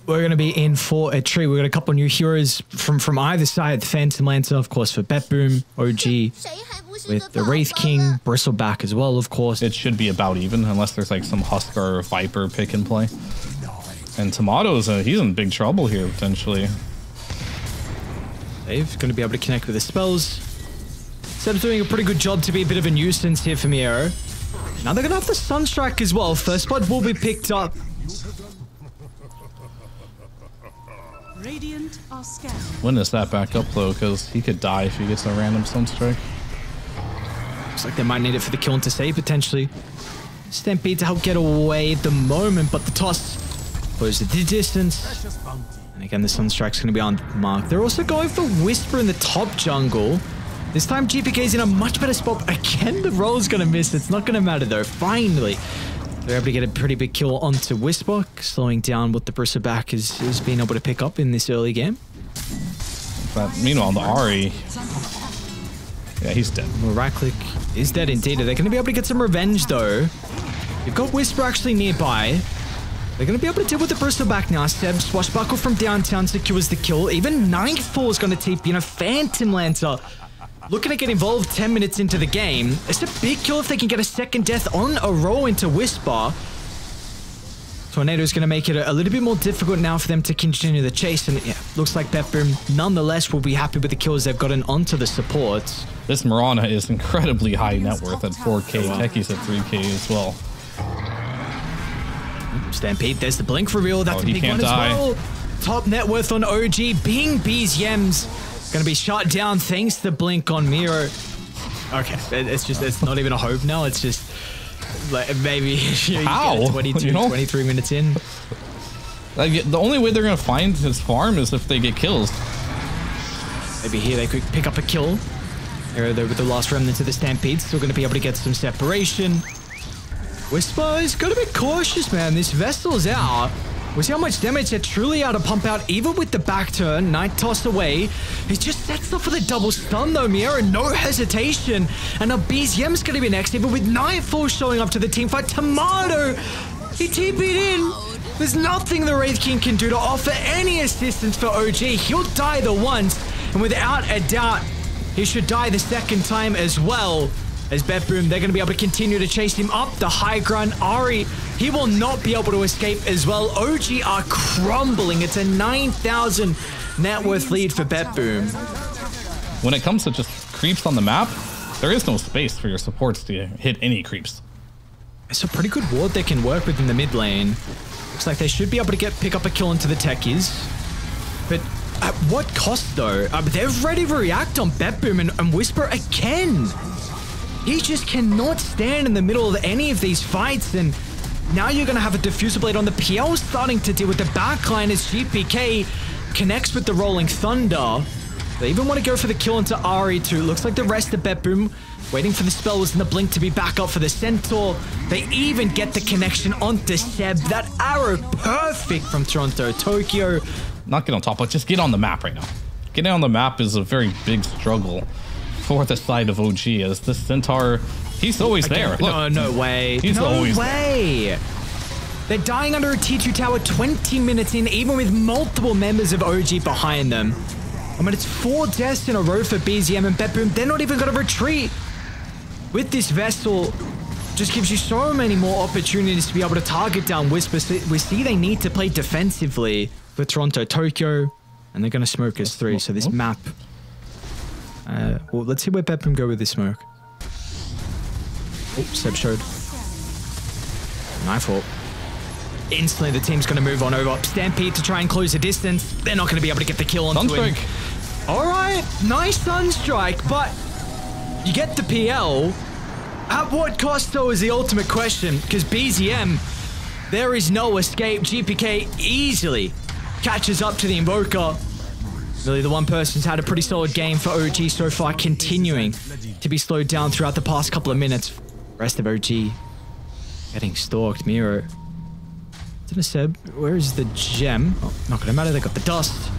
we're going to be in for a treat. We've got a couple new heroes from either side. The Phantom Lancer, of course, for BetBoom, OG, with the Wraith King, Bristleback as well, of course. It should be about even, unless there's like some Huskar or Viper pick and play. And Tomatoes, he's in big trouble here, potentially. Dave going to be able to connect with the spells. Seb's doing a pretty good job to be a bit of a nuisance here for Miero. Now they're going to have the Sunstrike as well. First blood will be picked up. Radiant are scanned. When is that back up though? Because he could die if he gets a random Sunstrike. Looks like they might need it for the kill to save potentially. Stampede to help get away at the moment, but the toss closes the distance. And again, the Sunstrike's going to be on mark. They're also going for Whisper in the top jungle. This time GPK is in a much better spot. Again, the roll's going to miss. It's not going to matter though. Finally, they're able to get a pretty big kill onto Whisper, slowing down what the Bristleback is being able to pick up in this early game. But meanwhile, the Ahri, yeah, he's dead. Well, right click is dead indeed. They're going to be able to get some revenge though. You've got Whisper actually nearby. They're going to be able to deal with the Bristleback now. Seb, Swashbuckle from downtown secures the kill. Even Nightfall is going to TP in a Phantom Lancer. Looking to get involved 10 minutes into the game. It's a big kill if they can get a second death on a roll into Whisper. Tornado is going to make it a little bit more difficult now for them to continue the chase. And yeah, looks like BetBoom nonetheless will be happy with the kills they've gotten onto the supports. This Mirana is incredibly high net worth at 4K. Techies at 3K as well. Stampede, there's the blink reveal. That's a big one as well. Top net worth on OG. Being B's Yems. Gonna be shut down thanks to blink on Miro. Okay, it's not even a hope now. It's just like maybe you get 22, 23 minutes in. Like, the only way they're gonna find his farm is if they get kills. Maybe here they could pick up a kill. Here though with the last remnant of the Stampede, still gonna be able to get some separation. Whisper is gotta be cautious, man. This Vestal's out. We'll see how much damage they're truly able to pump out, even with the back turn. Night toss away. He just sets up for the double stun though, Miera. No hesitation. And now BZM's going to be next, even with Nightfall showing up to the team fight. Tomato, he TP'd in. There's nothing the Wraith King can do to offer any assistance for OG. He'll die the once, and without a doubt, he should die the second time as well. As BetBoom, they're going to be able to continue to chase him up the high ground. Ahri, he will not be able to escape as well. OG are crumbling. It's a 9,000 net worth lead for BetBoom. When it comes to just creeps on the map, there is no space for your supports to hit any creeps. It's a pretty good ward they can work with in the mid lane. Looks like they should be able to pick up a kill into the techies. But at what cost though? They're ready to react on BetBoom and Whisper again. He just cannot stand in the middle of any of these fights, and now you're going to have a Diffuser Blade on the PL starting to deal with the backline as GPK connects with the Rolling Thunder. They even want to go for the kill into Ahri too. Looks like the rest of BetBoom waiting for the spells and the blink to be back up for the Centaur. They even get the connection onto Seb. That arrow perfect from Toronto. Tokyo. Not get on top, but just get on the map right now. Getting on the map is a very big struggle for the side of OG, as this Centaur, he's always there. Look, no way. He's always there. They're dying under a T2 tower 20 minutes in, even with multiple members of OG behind them. I mean, it's 4 deaths in a row for BZM and BetBoom. They're not even going to retreat. With this Vestal, just gives you so many more opportunities to be able to target down Whisper. So we see they need to play defensively for Toronto, Tokyo, and they're going to smoke us 3. So this map... well, let's see where BetBoom go with this smoke. Oh, Seb showed. Nightfall. Instantly, the team's going to move on over. Stampede to try and close the distance. They're not going to be able to get the kill onto him. All right, nice Sunstrike, but you get the PL. At what cost, though, is the ultimate question, because BZM, there is no escape. GPK easily catches up to the Invoker. Really, the one person's had a pretty solid game for OG so far, continuing to be slowed down throughout the past couple of minutes. Rest of OG getting stalked. Miro. Is it a Seb? Where is the gem? Oh, not gonna matter. They got the dust.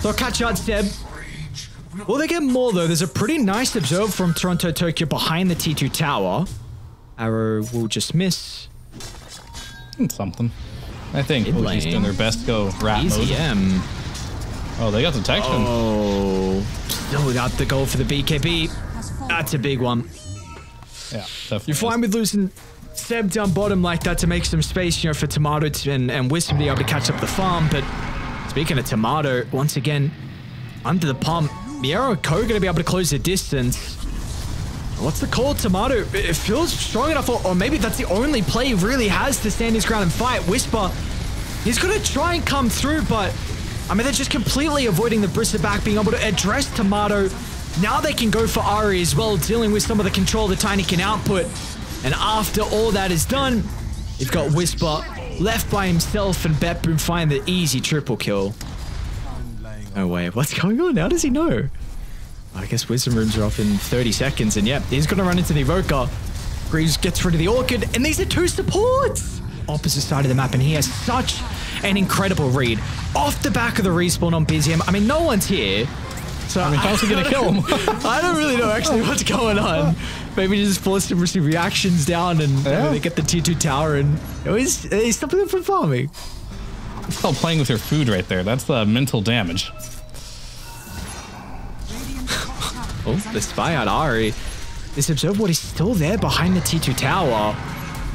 So catch out Seb. Will they get more though? There's a pretty nice observe from Toronto, Tokyo behind the T2 tower. Arrow will just miss. Something. I think OG's doing their best to go rat mode. BZM. Oh, they got detection. Oh, still got the goal for the BKB. That's a big one. Yeah, definitely. You're fine with losing Seb down bottom like that to make some space, you know, for Tomato and Wisp to be able to catch up the farm. But speaking of Tomato, once again, under the pump, Miero and Co going to be able to close the distance. What's the call, Tomato? It feels strong enough, or maybe that's the only play he really has to stand his ground and fight. Whisper, he's going to try and come through, but I mean, they're just completely avoiding the Bristle back, being able to address Tomato. Now they can go for Ari as well, dealing with some of the control the Tiny can output. And after all that is done, you've got Whisper left by himself, and BetBoom find the easy triple kill. No way. What's going on? How does he know? I guess Wisdom Rooms are off in 30 seconds, and yeah, he's going to run into the Evoker. Greaves gets rid of the Orchid, and these are two supports! Opposite side of the map, and he has such an incredible read. Off the back of the respawn on BZM. I mean, no one's here. So I mean, how's he going to kill him? I don't really know actually what's going on. Maybe just force him to receive reactions down, and they get the tier 2 tower, and he's stopping them from farming. It's called playing with your food right there. That's mental damage. Oh, the spy out Ari. This Observer is still there behind the T2 tower.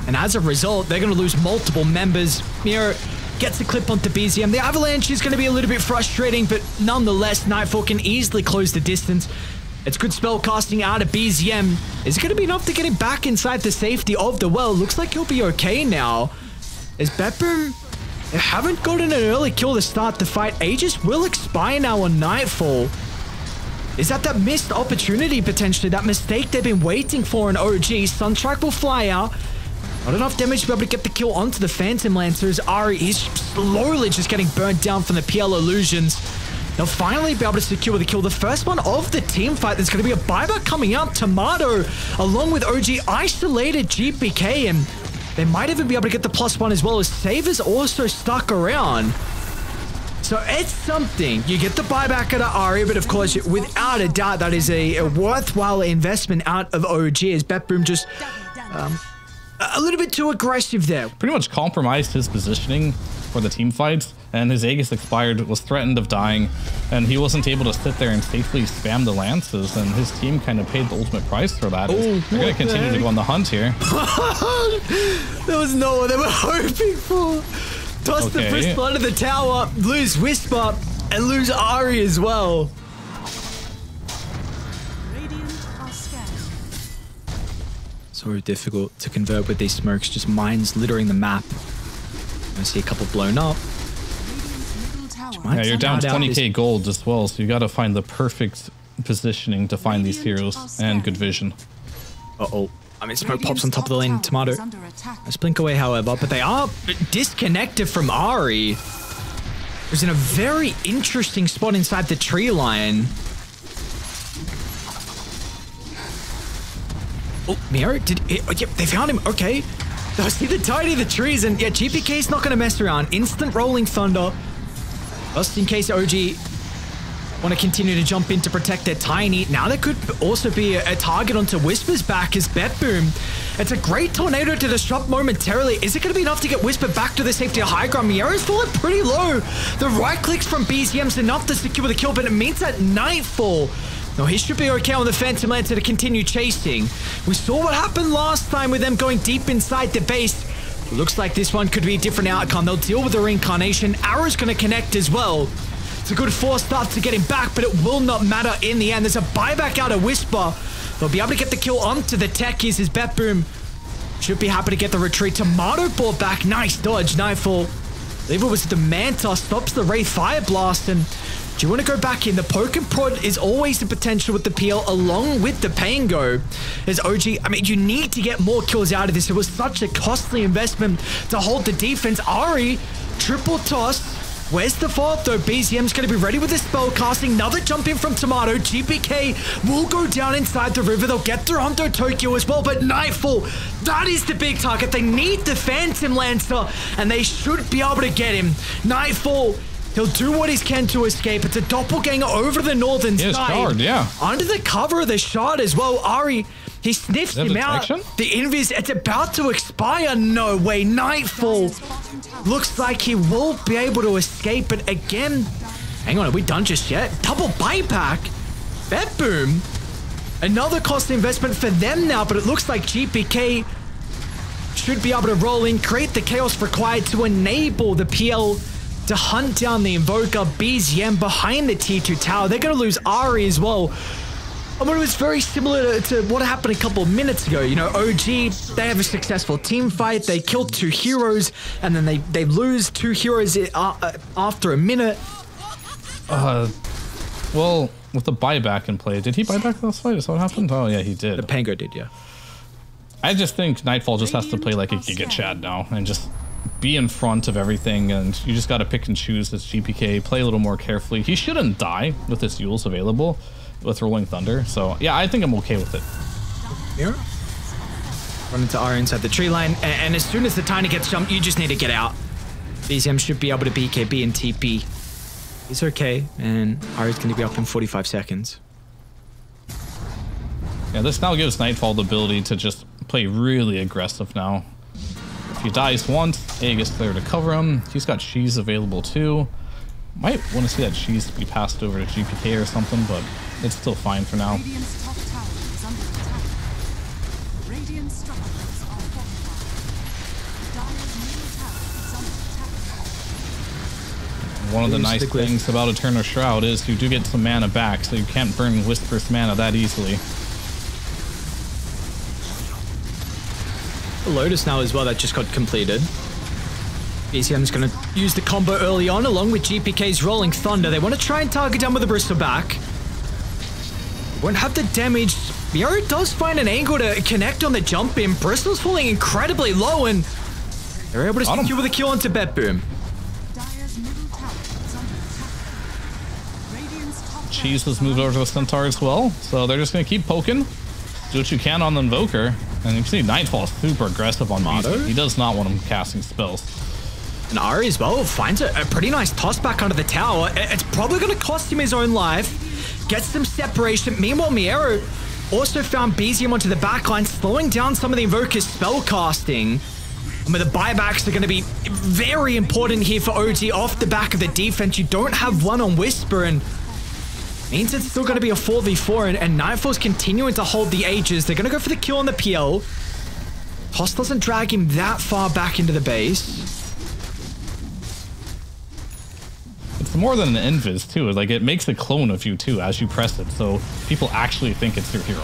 And as a result, they're going to lose multiple members. Miro gets the clip onto BZM. The Avalanche is going to be a little bit frustrating, but nonetheless, Nightfall can easily close the distance. It's good spell casting out of BZM. Is it going to be enough to get him back inside the safety of the well? Looks like he'll be okay now. As BetBoom, they haven't gotten an early kill to start the fight. Aegis will expire now on Nightfall. Is that missed opportunity, potentially? That mistake they've been waiting for in OG. Sunstrike will fly out. Not enough damage to be able to get the kill onto the Phantom Lancers. Ari is slowly just getting burnt down from the PL illusions. They'll finally be able to secure the kill. The first one of the team fight. There's going to be a buyback coming up. Tomato, along with OG, isolated GPK, and they might even be able to get the +1 as well, as Saver's also stuck around. So it's something. You get the buyback out of Ari, but of course, without a doubt, that is a worthwhile investment out of OG, as BetBoom just a little bit too aggressive there. Pretty much compromised his positioning for the team fights, and his Aegis expired, was threatened of dying, and he wasn't able to sit there and safely spam the lances, and his team kind of paid the ultimate price for that. They're going to continue to go on the hunt here. There was no one they were hoping for. Toss the Bristle under the tower, lose Whisper, and lose Ari as well. So difficult to convert with these smokes, just mines littering the map. I see a couple blown up. Yeah, you're down 20k gold as well, so you got to find the perfect positioning to find these heroes and good vision. Uh-oh. I mean, smoke pops on top of the lane. Tomato. Let's blink away, however, but they are disconnected from Ari, who's in a very interesting spot inside the tree line. Oh, Miro, yep, they found him. Okay. I see the tiny of the trees, and yeah, GPK's not going to mess around. Instant rolling thunder. Just in case OG want to continue to jump in to protect their Tiny. Now there could also be a target onto Whisper's back as BetBoom. It's a great tornado to disrupt momentarily. Is it going to be enough to get Whisper back to the safety of high ground? Miero's fallen pretty low. The right clicks from BZM's enough to secure the kill, but it means that Nightfall, no, he should be okay on the Phantom Lancer to continue chasing. We saw what happened last time with them going deep inside the base. Looks like this one could be a different outcome. They'll deal with the reincarnation. Arrow's going to connect as well. It's a good force start to get him back, but it will not matter in the end. There's a buyback out of Whisper. They'll be able to get the kill onto the techies as BetBoom should be happy to get the retreat. Tomato brought back. Nice dodge. Nightfall. I believe it was the Manta. Stops the Wraith Fire Blast. And do you want to go back in? The poke and prod is always the potential with the PL along with the Pango. As OG, I mean, you need to get more kills out of this. It was such a costly investment to hold the defense. Ari, triple toss. Where's the fault though? BZM's going to be ready with the spell casting. Another jump in from Tomato. GPK will go down inside the river. They'll get through Hondo Tokyo as well, but Nightfall, that is the big target. They need the Phantom Lancer, and they should be able to get him. Nightfall, he'll do what he can to escape. It's a doppelganger over the northern side. Shard, yeah. Under the cover of the shard as well, Ari He sniffs Is that him out. detection? The invis, it's about to expire. No way. Nightfall. Looks like he will be able to escape, but again, hang on, are we done just yet? Double buyback. BetBoom. Another costly investment for them now, but it looks like GPK should be able to roll in, create the chaos required to enable the PL to hunt down the Invoker. BZM behind the T2 tower. They're going to lose Ari as well. I mean, it was very similar to what happened a couple of minutes ago. You know, OG, they have a successful team fight. They kill 2 heroes, and then they lose 2 heroes after a minute. Well, with the buyback in play, did he buy back last fight? Is that what happened? Oh, yeah, he did. The Pango did, yeah. I just think Nightfall just has to play like a Giga Chad now and just be in front of everything, and you just got to pick and choose this GPK, play a little more carefully. He shouldn't die with his Yules available with Rolling Thunder, so yeah, I think I'm okay with it. Yeah. Run into Ari inside the tree line, and as soon as the Tiny gets jumped, you just need to get out. BZM should be able to BKB and TP. He's okay, and Ari's going to be up in 45 seconds. Yeah, this now gives Nightfall the ability to just play really aggressive now. If he dies once, Aegis there to cover him. He's got Cheese available too. Might want to see that Cheese be passed over to GPK or something, but it's still fine for now. One of the nice things about Eternal Shroud is you do get some mana back, so you can't burn Whisper's mana that easily. Lotus now as well, that just got completed. BCM's going to use the combo early on along with GPK's Rolling Thunder. They want to try and target down with the Bristol back. Won't have the damage. Miero does find an angle to connect on the jump in. Bristol's falling incredibly low, and they're able to secure with a kill onto BetBoom. Cheese has moved over to the Centaur as well, so they're just going to keep poking. Do what you can on the Invoker. And you can see Nightfall is super aggressive on Mado. He does not want him casting spells. And Ari as well finds a pretty nice toss back under the tower. It's probably going to cost him his own life. Gets some separation. Meanwhile, Miero also found BZM onto the backline, slowing down some of the Invoker's spell casting. And with the buybacks are going to be very important here for OG off the back of the defense. You don't have one on Whisper, and means it's still going to be a 4v4, and Nightfall's continuing to hold the Aegis. They're going to go for the kill on the PL. Toss doesn't drag him that far back into the base. It's more than an invis too. Like, it makes a clone of you too as you press it, so people actually think it's your hero.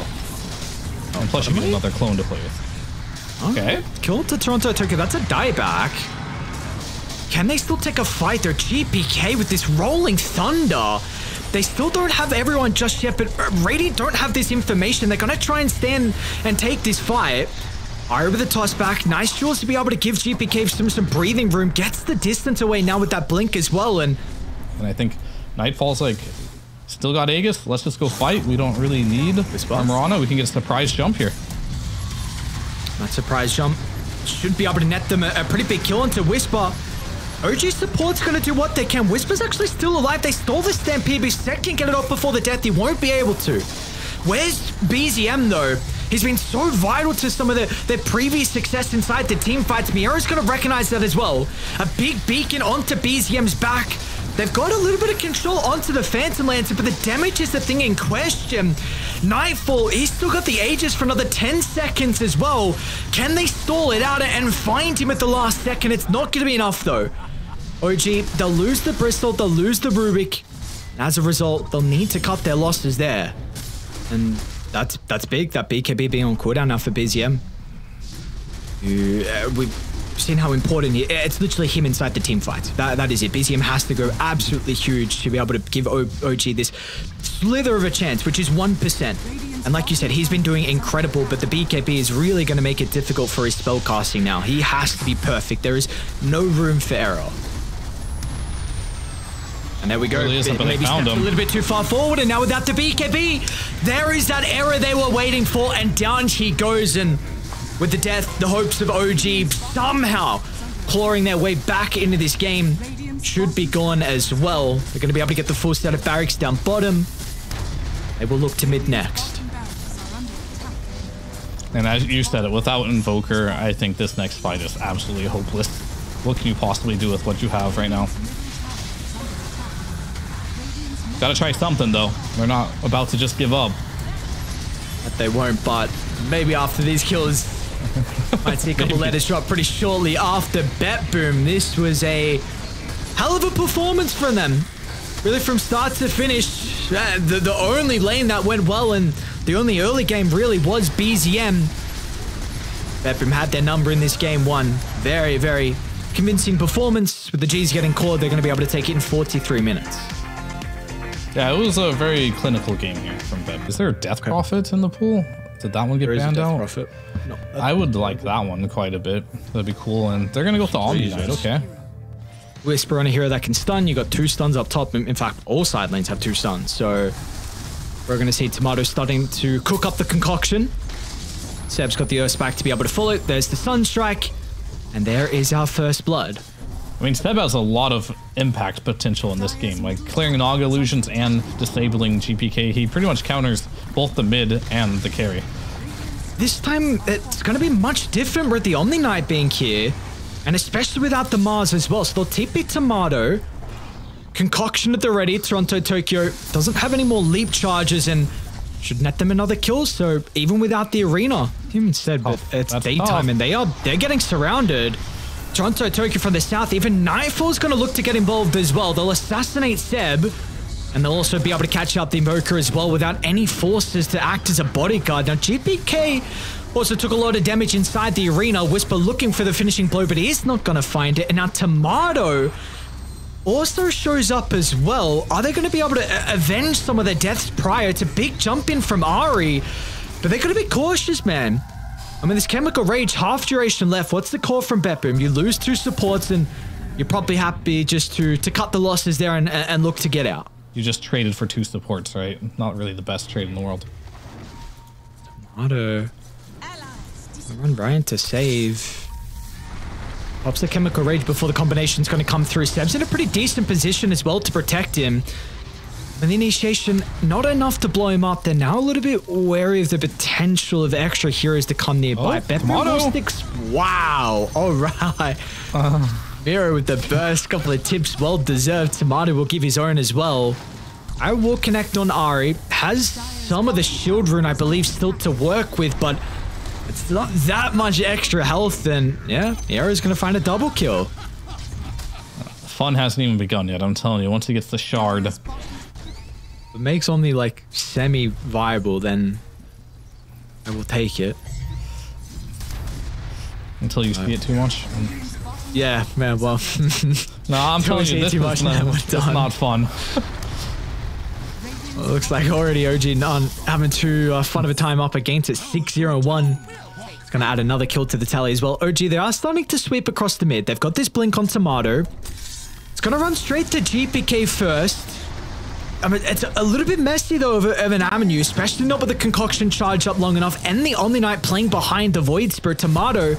And plus you get another clone to play with. Okay. Kill to Toronto Tokyo. That's a dieback. Can they still take a fight? They're GPK with this Rolling Thunder. They still don't have everyone just yet, but Radiant don't have this information. They're going to try and stand and take this fight. Ari with the toss back. Nice tools to be able to give GPK some breathing room. Gets the distance away now with that blink as well. And I think Nightfall's like, still got Aegis. Let's just go fight. We don't really need Armorana. We can get a surprise jump here. That surprise jump should be able to net them a pretty big kill into Whisper. OG support's going to do what they can. Whisper's actually still alive. They stole the Stampede, but Seth can get it off before the death. He won't be able to. Where's BZM, though? He's been so vital to some of their previous success inside the team fights. Miero's going to recognize that as well. A big beacon onto BZM's back. They've got a little bit of control onto the Phantom Lancer, but the damage is the thing in question. Nightfall, he's still got the Aegis for another 10 seconds as well. Can they stall it out and find him at the last second? It's not going to be enough, though. OG, they'll lose the Bristol, they'll lose the Rubik. As a result, they'll need to cut their losses there. And that's big, that BKB being on cooldown now for BZM. We've seen how important it's literally him inside the team fight. That is it. BZM has to go absolutely huge to be able to give OG this slither of a chance, which is 1%. And like you said, he's been doing incredible, but the BKB is really going to make it difficult for his spell casting now. He has to be perfect. There is no room for error. And there we go. Really Maybe stepped a little bit too far forward, and now without the BKB, there is that error they were waiting for, and down he goes. And with the death, the hopes of OG somehow clawing their way back into this game should be gone as well. They're going to be able to get the full set of barracks down bottom. They will look to mid next. And as you said it, without Invoker, I think this next fight is absolutely hopeless. What can you possibly do with what you have right now? Gotta try something, though. They're not about to just give up. But they won't, but maybe after these kills, might see a couple letters drop pretty shortly after BetBoom. This was a hell of a performance from them. Really from start to finish. The only lane that went well and the only early game really was BZM. BetBoom had their number in this game one. Very, very convincing performance. With the G's getting caught, they're going to be able to take it in 43 minutes. Yeah, it was a very clinical game here from Bet. Is there a Death Prophet in the pool? Did that one get banned out? Prophet. No, I would like that one quite a bit. That'd be cool. And they're going to go with the Omni Knight. Okay. Whisper on a hero that can stun. You got 2 stuns up top. In fact, all side lanes have 2 stuns. So we're going to see Tomato starting to cook up the concoction. Seb's got the Earth Spike to be able to follow it. There's the Sunstrike. And there is our first blood. I mean, Seb has a lot of impact potential in this game, like clearing Naga illusions and disabling GPK. He pretty much counters both the mid and the carry. This time, it's going to be much different with the Omni Knight being here, and especially without the Mars as well. So they'll TP Tomato, Concoction at the ready. Toronto Tokyo doesn't have any more leap charges and should net them another kill. So even without the arena, human said, but it's daytime and they're getting surrounded. Toronto Tokyo from the south, even Nightfall's going to look to get involved as well. They'll assassinate Seb, and they'll also be able to catch up the Invoker as well without any forces to act as a bodyguard. Now, GPK also took a lot of damage inside the arena. Whisper looking for the finishing blow, but he's not going to find it. And now Tomato also shows up as well. Are they going to be able to avenge some of their deaths prior to big jump in from Ari? But they're going to be cautious, man. I mean, this Chemical Rage, half duration left. What's the call from BetBoom? You lose 2 supports and you're probably happy just to cut the losses there and look to get out. You just traded for 2 supports, right? Not really the best trade in the world. Tomato. Run Brian to save. Pops the Chemical Rage before the combination's going to come through. Seb's in a pretty decent position as well to protect him. And the initiation, not enough to blow him up. They're now a little bit wary of the potential of extra heroes to come nearby. BetBoom. Wow. All right. Miro with the burst. Couple of tips. Well deserved. Tomato will give his own as well. I will connect on Ari. Has some of the shield rune, I believe, still to work with, but it's not that much extra health. And yeah, Arrow's going to find a double kill. Fun hasn't even begun yet, I'm telling you. Once he gets the shard. If it makes only like semi-viable, then I will take it. Until you see it too much. Yeah, man, well. No, I'm telling you, this is not fun. Well, it looks like already OG None having too fun of a time up against it. 6-0-1. It's going to add another kill to the tally as well. OG, they are starting to sweep across the mid. They've got this blink on Tomato. It's going to run straight to GPK first. I mean, it's a little bit messy, though, of an avenue, especially not with the Concoction charge up long enough and the Omni Knight playing behind the Void Spirit. Tomato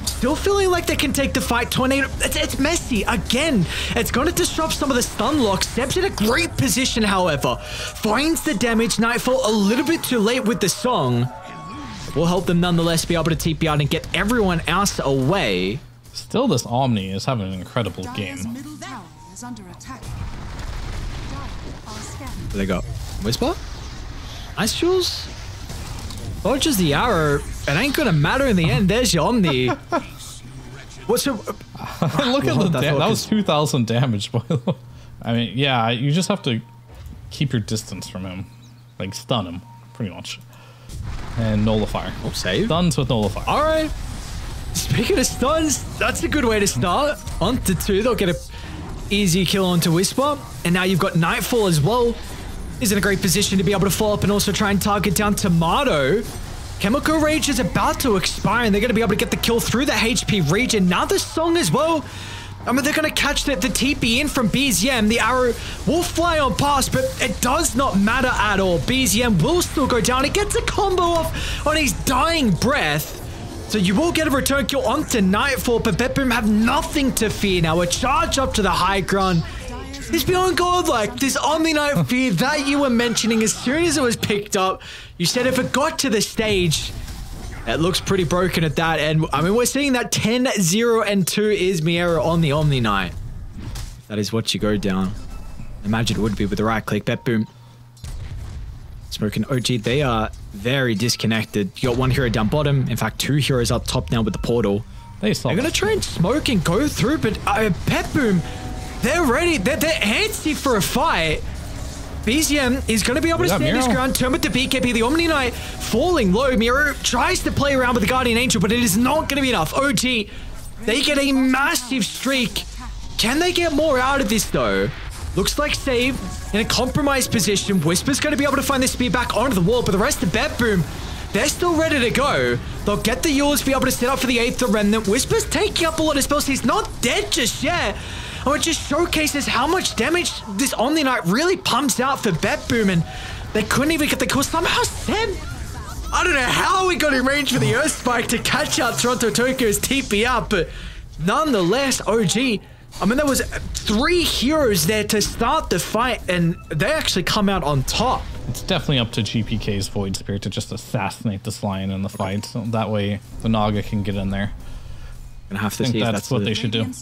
still feeling like they can take the fight. Tornado, it's messy. Again, it's going to disrupt some of the stun locks. Seb's in a great position, however. Finds the damage. Nightfall a little bit too late with the song. Will help them nonetheless be able to TP out and get everyone else away. Still, this Omni is having an incredible game. What they got? Whisper? Ice Jewels? Dodges the arrow. It ain't gonna matter in the end. There's your Omni. What's your... Look at the damage. That was 2,000 damage, by the way. I mean, yeah, you just have to keep your distance from him. Like, stun him, pretty much. And Nullifier. Oh, save. Stuns with Nullifier. All right. Speaking of stuns, that's a good way to start. Onto 2, they'll get a easy kill onto Whisper. And now you've got Nightfall as well. He's in a great position to be able to follow up and also try and target down Tomato. Chemical Rage is about to expire and they're going to be able to get the kill through the HP region. Now the song as well. I mean, they're going to catch the TP in from BZM. The arrow will fly on past, but it does not matter at all. BZM will still go down. He gets a combo off on his dying breath. So you will get a return kill onto Nightfall, but BetBoom have nothing to fear now. A charge up to the high ground. It's beyond godlike. This Omni Knight fear that you were mentioning, as soon as it was picked up, you said if it got to the stage, It looks pretty broken at that. And I mean, we're seeing that 10-0 and 2 is Miero on the Omni Knight. That is what you go down. Imagine it would be with the right click. BetBoom. Smoking OG, they are very disconnected. You got one hero down bottom. In fact, 2 heroes up top now with the portal. They're going to try and smoke and go through, but BetBoom, they're ready. They're antsy for a fight. BZM is going to be able to stand his ground, turn with the BKB, the Omni Knight falling low. Miero tries to play around with the Guardian Angel, but it is not going to be enough. OG, they get a massive streak. Can they get more out of this though? Looks like Save in a compromised position. Whisper's going to be able to find the speed back onto the wall, but the rest of BetBoom, they're still ready to go. They'll get the Yules, be able to set up for the 8th Remnant. Whisper's taking up a lot of spells. He's not dead just yet. Oh, it just showcases how much damage this Omni Knight really pumps out for BetBoom, and they couldn't even get the kill. Somehow Seb, I don't know how we got in range for the Earth Spike to catch out Toronto Tokyo's TP out, but nonetheless, OG, I mean, there was 3 heroes there to start the fight, and they actually come out on top. It's definitely up to GPK's Void Spirit to just assassinate this Lion in the fight. So that way, the Naga can get in there. Gonna have to I think that's what they should do.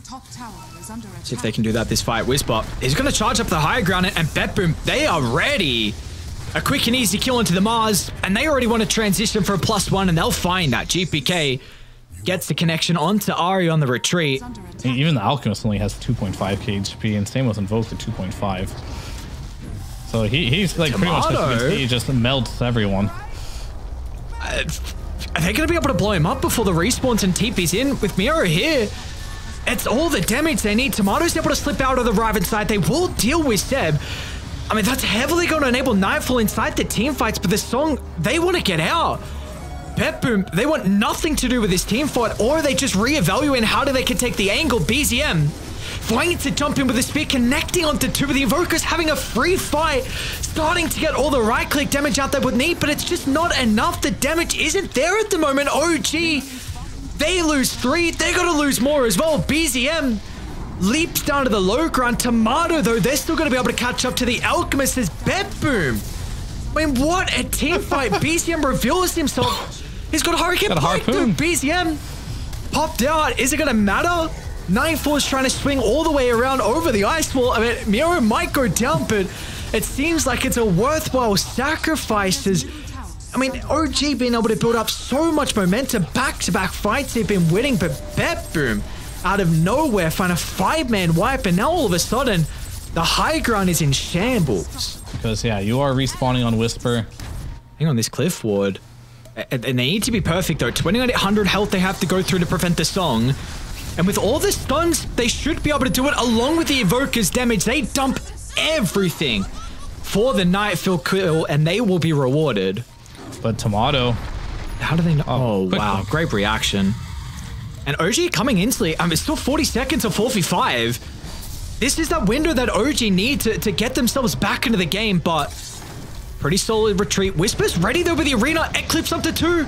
See if they can do that this fight. Whisper is going to charge up the high ground, and BetBoom, they are ready. A quick and easy kill into the Mars, and they already want to transition for a +1, and they'll find that. GPK gets the connection onto Ari on the retreat. Even the Alchemist only has 2.5k HP, and same with Invoke at 2.5. So he's like he just melts everyone. Are they going to be able to blow him up before the respawns and TP's in? With Miero here, it's all the damage they need. Tomato's able to slip out of the Riven side. They will deal with Seb. I mean, that's heavily going to enable Nightfall inside the team fights, but the Song, they want to get out. BetBoom, they want nothing to do with this team fight, or they just reevaluate how they can take the angle. BZM flying to jump in with the spear, connecting onto 2 of the Invokers, having a free fight, starting to get all the right-click damage out they would need, but it's just not enough. The damage isn't there at the moment. OG, they lose 3. They're going to lose more as well. BZM leaps down to the low ground. Tomato, though, they're still going to be able to catch up to the Alchemist as BetBoom. I mean, what a team fight. BZM reveals himself. He's got a Hurricane Breakthrough. BZM popped out. Is it going to matter? Nightfall is trying to swing all the way around over the ice wall. I mean, Miero might go down, but it seems like it's a worthwhile sacrifice. I mean, OG being able to build up so much momentum, back-to-back fights they've been winning, but BetBoom, out of nowhere, find a 5-man wipe, and now all of a sudden, the high ground is in shambles. Because, yeah, you are respawning on Whisper. Hang on, this cliff ward. And they need to be perfect, though. 2900 health they have to go through to prevent the Song. And with all the stuns, they should be able to do it, along with the Evoker's damage. They dump everything for the Nightfall kill, and they will be rewarded. But Tomato... How do they know? Oh, wow. Great reaction. And OG coming instantly. I mean, it's still 40 seconds of 4v5. This is that window that OG need to get themselves back into the game, but pretty solid retreat. Whisper's ready, though, with the arena. Eclipse up to 2.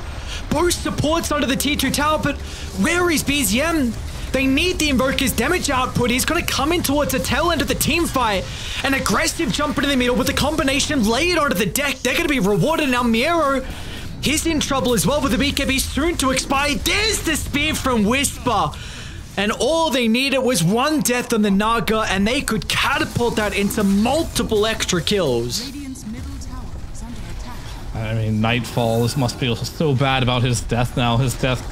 Both supports under the tier 2 tower, but where is BZM? They need the Invoker's damage output. He's going to come in towards the tail end of the team fight. An aggressive jump into the middle with the combination laid onto the deck. They're going to be rewarded. Now Miero, he's in trouble as well with the BKB soon to expire. There's the spear from Whisper. And all they needed was 1 death on the Naga, and they could catapult that into multiple extra kills. I mean, Nightfall must feel so bad about his death now. His death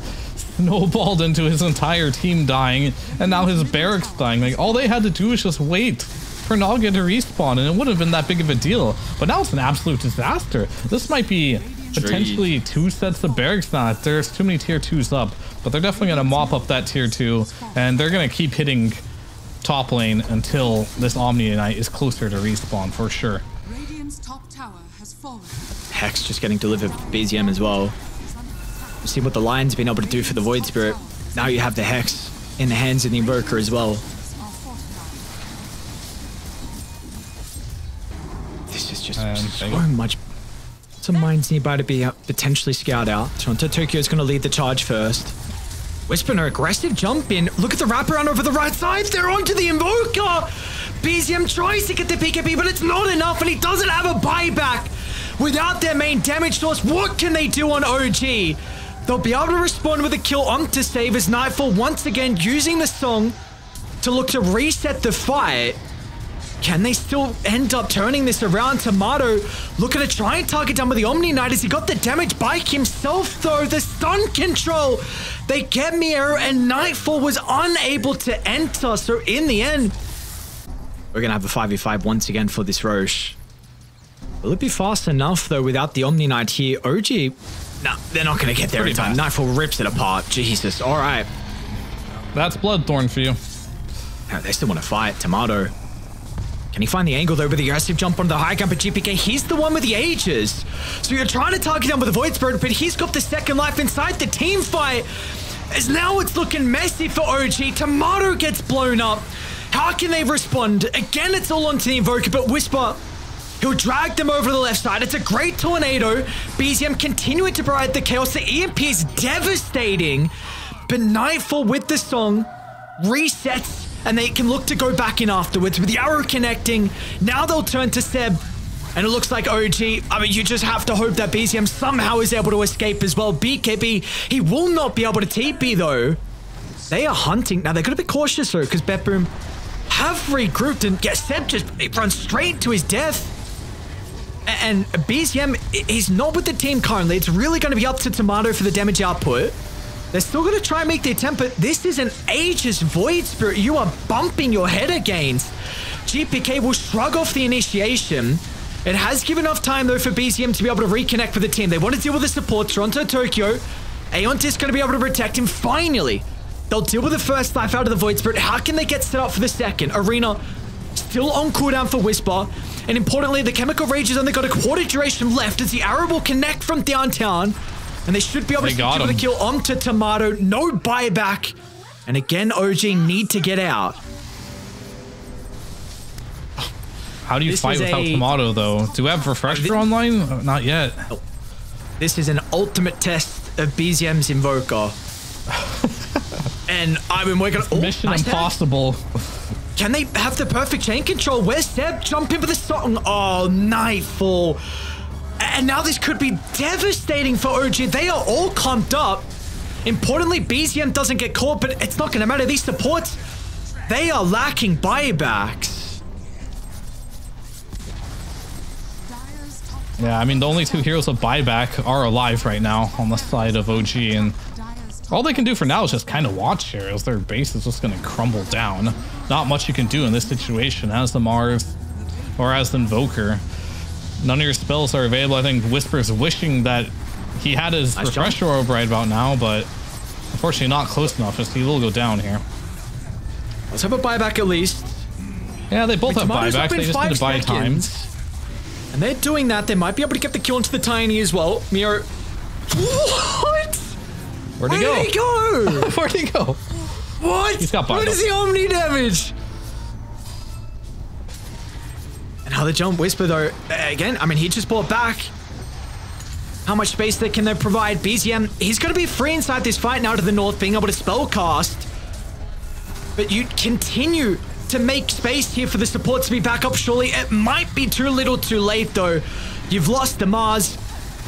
snowballed into his entire team dying, and now his barracks dying. Like, all they had to do was just wait for Naga to respawn, and it wouldn't have been that big of a deal. But now it's an absolute disaster. This might be potentially 2 sets of barracks now. There's too many tier 2s up, but they're definitely going to mop up that tier 2, and they're going to keep hitting top lane until this Omni Knight is closer to respawn for sure. Radiant's top tower has fallen. Hex just getting delivered for BZM as well. See what the Lion's been able to do for the Void Spirit. Now you have the Hex in the hands of the Invoker as well. This is just so much. Some mines nearby to be potentially scouted out. Toronto Tokyo is going to lead the charge first. Whisper, an aggressive jump in. Look at the wraparound over the right side. They're onto the Invoker. BZM tries to get the PKP, but it's not enough, and he doesn't have a buyback. Without their main damage source, what can they do on OG? They'll be able to respond with a kill on to save as Nightfall once again using the song to look to reset the fight. Can they still end up turning this around? Tomato looking to try and target down with the Omni Knight as he got the damage by himself though. The stun control. They get Miero and Nightfall was unable to enter. So in the end, we're going to have a 5v5 once again for this Roche. Will it be fast enough though without the Omni Knight here? OG, no, they're not going to get there in time. Nightfall rips it apart. Jesus, all right. That's Bloodthorn for you. No, they still want to fight. Tomato. Can he find the angle though with the aggressive jump on the high ground? But GPK, he's the one with the ages. So you're trying to target him with the Void Spirit, but he's got the second life inside the team fight. As now it's looking messy for OG. Tomato gets blown up. How can they respond? Again, it's all onto the Invoker, but Whisper, he'll drag them over to the left side. It's a great tornado. BZM continuing to provide the chaos. The EMP is devastating, but Nightfall with the song resets and they can look to go back in afterwards with the arrow connecting. Now they'll turn to Seb and it looks like OG. I mean, you just have to hope that BZM somehow is able to escape as well. BKB, he will not be able to TP though. They are hunting. Now they're going to be cautious though because BetBoom have regrouped and Seb just runs straight to his death. And BZM is not with the team currently. It's really going to be up to Tomato for the damage output. They're still going to try and make the attempt, but this is an Aegis Void Spirit you are bumping your head against. GPK will shrug off the initiation. It has given enough time, though, for BZM to be able to reconnect with the team. They want to deal with the support. Toronto, Tokyo. Aeontis is going to be able to protect him. Finally, they'll deal with the first life out of the Void Spirit. How can they get set up for the second? Arena still on cooldown for Whisper. And importantly, the Chemical Rage has only got a quarter duration left as the arrow will connect from downtown. And they should be able to get the kill onto Tomato. No buyback. And again, OG need to get out. How do you fight without Tomato, though? Do we have Refresher online? Not yet. This is an ultimate test of BZM's Invoker. And I've been working on... Mission impossible. Can they have the perfect chain control? Where's Seb? Jump in for the song. Oh, Nightfall. And now this could be devastating for OG. They are all clumped up. Importantly, BZM doesn't get caught, but it's not going to matter. These supports, they are lacking buybacks. Yeah, I mean, the only two heroes with buyback are alive right now on the side of OG, and all they can do for now is just kind of watch here as their base is just going to crumble down. Not much you can do in this situation as the Mars or as the Invoker. None of your spells are available. I think Whisper's wishing that he had his Refresher Orb right about now, but unfortunately not close enough. Just he will go down here. Let's have a buyback at least. Yeah, they both have buybacks. They just need to buy time. And they're doing that. They might be able to get the kill into the Tiny as well. Miro. What? Where'd he go? Where did he go? Where'd he go? What? He's got what is the Omni damage? Another jump Whisper though. Again, I mean, he just brought back. How much space can they provide? BZM, he's going to be free inside this fight now to the north, being able to spell cast. But you continue to make space here for the support to be back up. Surely it might be too little too late though. You've lost the Mars.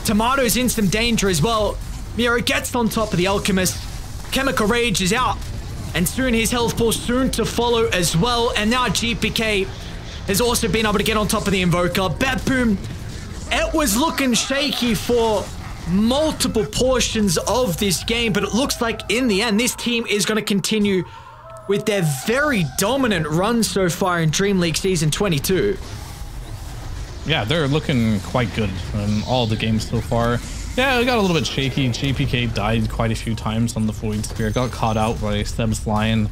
Tomato's in some danger as well. Miro gets on top of the Alchemist. Chemical Rage is out. And soon his health pool soon to follow as well. And now GPK has also been able to get on top of the Invoker. BetBoom, it was looking shaky for multiple portions of this game, but it looks like in the end, this team is going to continue with their very dominant run so far in Dream League Season 22. Yeah, they're looking quite good in all the games so far. Yeah, it got a little bit shaky. GPK died quite a few times on the Void Spear, got caught out by Seb's Lion.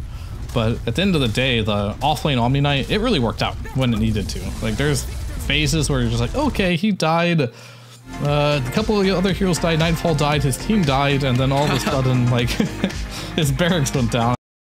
But at the end of the day, the offlane Omni Knight, it really worked out when it needed to. Like, there's phases where you're just like, okay, he died. A couple of the other heroes died. Nightfall died. His team died. And then all of a sudden, like, his barracks went down.